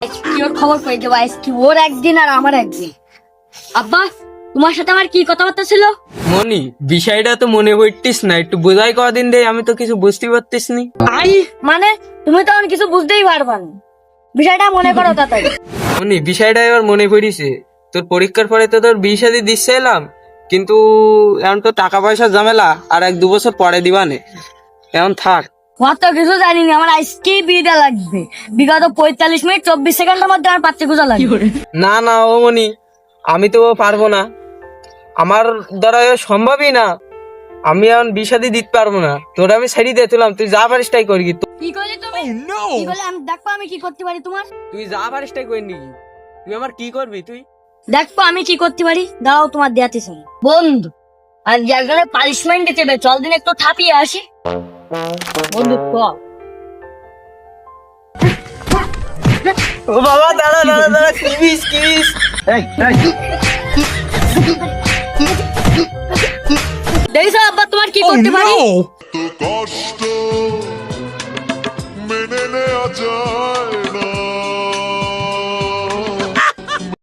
ওর খবর পেয়ে যাবো আজকে, ওর একদিন আর আমার একদিন। আব্বা, তোমার সাথে আমার কি কথাবার্তা ছিল? মনি, বিষয়টা তো মনে পড়তিস না, একটু বোঝাই কদিন দে, আমি তো কিছু বুঝতে পারতিস নি। আই মানে তুমি তো এখন কিছু বুঝতেই পারবা না, বিষয়টা মনে করো তাড়াতাড়ি। মনি, বিষয়টা এবার মনে পড়িছে। তোর পরীক্ষার পরে তো তোর বিয়ে শাদী দিচ্ছে এলাম, কিন্তু এখন তো টাকা পয়সার ঝামেলা, আর 1-2 বছর পরে দিবানে। এখন থাক। অত কিছু জানি না, আমার আজকেই বিয়েটা লাগবে। বিগত 45 মিনিট 24 সেকেন্ডের মধ্যে আমার পাত্রী খোঁজা লাগবে। না না ও মনি, আমি তো পারবো না, আমার দ্বারা এ সম্ভবই না। আমি এখন বিয়ে শাদী দিতে পারবো না, তোর আমি ছেড়ে দিয়ে দিলাম, তুই যা পারিস তাই করবি। কি করলি তুমি? কি করলে আমি দেখবো আমি কি করতে পারি তোমার। তুই যা পারিস তাই করবি, তুই আমার কি করবি তুই? দেখবো আমি কি করতে পারি, দাঁড়াও তোমার দেয়াতে শুনি। বন্ধু, আর জায়গায় পানিশমেন্ট দিতে হবে, চল দিন একটু থাপিয়ে আসি। বন্ধু চল। ও বাবা, দাঁড়া দাঁড়া দাঁড়া, কিবিস কিবিস। দেখছো আব্বা তোমার কি করতে পারি? তো কষ্ট মেনে নেওয়া যায়